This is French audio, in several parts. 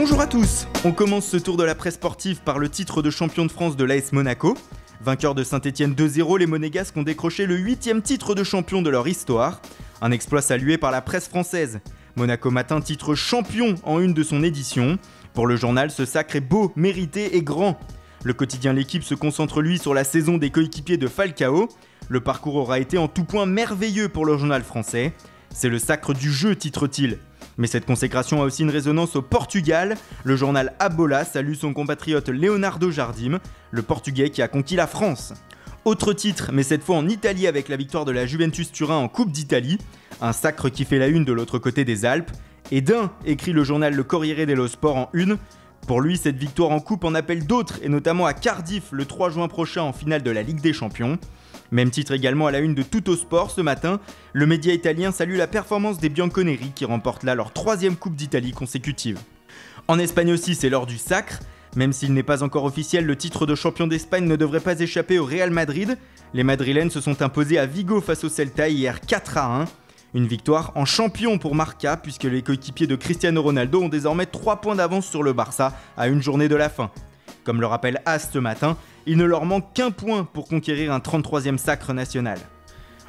Bonjour à tous. On commence ce tour de la presse sportive par le titre de champion de France de l'AS Monaco. Vainqueurs de Saint-Etienne 2-0, les Monégasques ont décroché le 8e titre de champion de leur histoire. Un exploit salué par la presse française. Monaco Matin titre champion en une de son édition. Pour le journal, ce sacre est beau, mérité et grand. Le quotidien L'Équipe se concentre lui sur la saison des coéquipiers de Falcao. Le parcours aura été en tout point merveilleux pour le journal français. C'est le sacre du jeu, titre-t-il. Mais cette consécration a aussi une résonance au Portugal. Le journal A Bola salue son compatriote Leonardo Jardim, le Portugais qui a conquis la France. Autre titre, mais cette fois en Italie avec la victoire de la Juventus Turin en Coupe d'Italie. Un sacre qui fait la une de l'autre côté des Alpes. Et d'un, écrit le journal Le Corriere dello Sport en une. Pour lui, cette victoire en coupe en appelle d'autres, et notamment à Cardiff le 3 juin prochain en finale de la Ligue des Champions. Même titre également à la une de Tuttosport ce matin, le média italien salue la performance des Bianconeri qui remportent là leur 3e Coupe d'Italie consécutive. En Espagne aussi, c'est l'heure du sacre. Même s'il n'est pas encore officiel, le titre de champion d'Espagne ne devrait pas échapper au Real Madrid. Les Madrilènes se sont imposés à Vigo face au Celta hier 4-1. Une victoire en champion pour Marca puisque les coéquipiers de Cristiano Ronaldo ont désormais 3 points d'avance sur le Barça à une journée de la fin. Comme le rappelle AS ce matin, il ne leur manque qu'un point pour conquérir un 33e sacre national.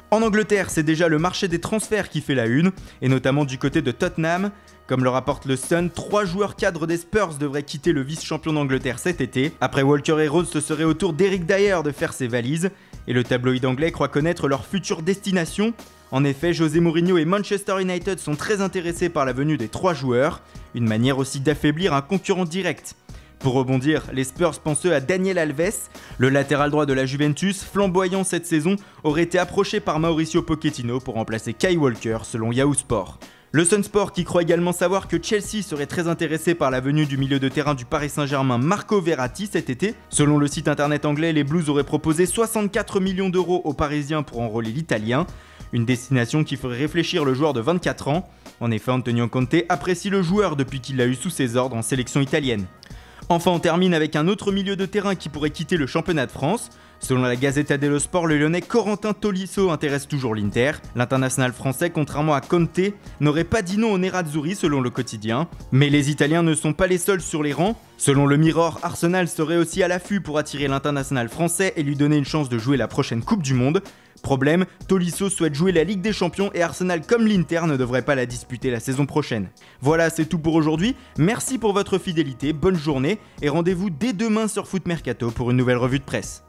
En Angleterre, c'est déjà le marché des transferts qui fait la une, et notamment du côté de Tottenham. Comme le rapporte le Sun, 3 joueurs cadres des Spurs devraient quitter le vice-champion d'Angleterre cet été. Après Walker et Rose, ce serait au tour d'Eric Dyer de faire ses valises, et le tabloïd anglais croit connaître leur future destination. En effet, José Mourinho et Manchester United sont très intéressés par la venue des 3 joueurs, une manière aussi d'affaiblir un concurrent direct. Pour rebondir, les Spurs pensent à Daniel Alves, le latéral droit de la Juventus, flamboyant cette saison, aurait été approché par Mauricio Pochettino pour remplacer Kyle Walker selon Yahoo Sport. Le Sun Sport qui croit également savoir que Chelsea serait très intéressé par la venue du milieu de terrain du Paris Saint-Germain Marco Verratti cet été. Selon le site internet anglais, les Blues auraient proposé 64 millions d'euros aux Parisiens pour enrôler l'Italien. Une destination qui ferait réfléchir le joueur de 24 ans. En effet, Antonio Conte apprécie le joueur depuis qu'il l'a eu sous ses ordres en sélection italienne. Enfin, on termine avec un autre milieu de terrain qui pourrait quitter le championnat de France. Selon la Gazzetta dello Sport, le Lyonnais Corentin Tolisso intéresse toujours l'Inter. L'international français, contrairement à Conte, n'aurait pas dit non au Nerazzurri selon le quotidien. Mais les Italiens ne sont pas les seuls sur les rangs. Selon le Mirror, Arsenal serait aussi à l'affût pour attirer l'international français et lui donner une chance de jouer la prochaine Coupe du Monde. Problème, Tolisso souhaite jouer la Ligue des Champions et Arsenal comme l'Inter ne devrait pas la disputer la saison prochaine. Voilà, c'est tout pour aujourd'hui. Merci pour votre fidélité, bonne journée et rendez-vous dès demain sur Foot Mercato pour une nouvelle revue de presse.